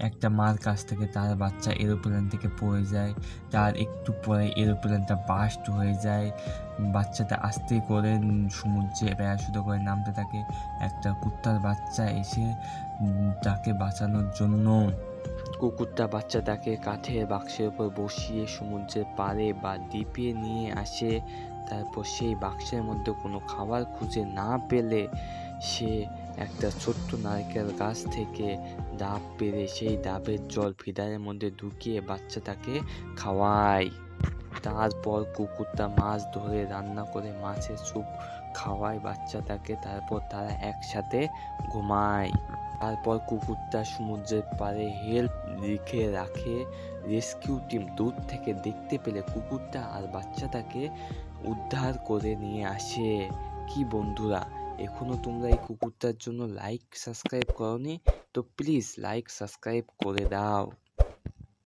একটা মার কাছ থেকে তার বাচ্চা এরোপ্লেন থেকে পড়ে যায়। তার একটু পরে এরোপ্লেনটা বার্স্ট হয়ে যায়। বাচ্চাটা আস্তে করে সমুদ্রে প্যারাশুটে করে নামতে থাকে। একটা কুত্তার বাচ্চা এসে তাকে বাঁচানোর জন্য কুকুরটা বাচ্চাটাকে কাঠের বাক্সের উপর বসিয়ে সমুদ্রের পাড়ে বা দ্বীপে নিয়ে আসে। তারপর সেই বাক্সের মধ্যে কোনো খাবার খুঁজে না পেলে সে একটা ছোট্ট নারকেল গাছ থেকে ডাব পেড়ে সেই ডাবের জল ফিডারের মধ্যে ঢুকিয়ে বাচ্চাটাকে খাওয়ায়। তারপর কুকুরটা মাছ ধরে রান্না করে মাছের স্যুপ খাওয়ায় বাচ্চাটাকে। তারপর তারা একসাথে ঘুমায়। তারপর কুকুরটা সমুদ্রের পাড়ে হেল্প লিখে রাখে। রেস্কিউ টিম দূর থেকে দেখতে পেলে কুকুরটা আর বাচ্চাটাকে উদ্ধার করে নিয়ে আসে। কি বন্ধুরা, এখনো তোমরা এই কুকুরটার জন্য লাইক সাবস্ক্রাইব করোনি? তো প্লিজ লাইক সাবস্ক্রাইব করে দাও।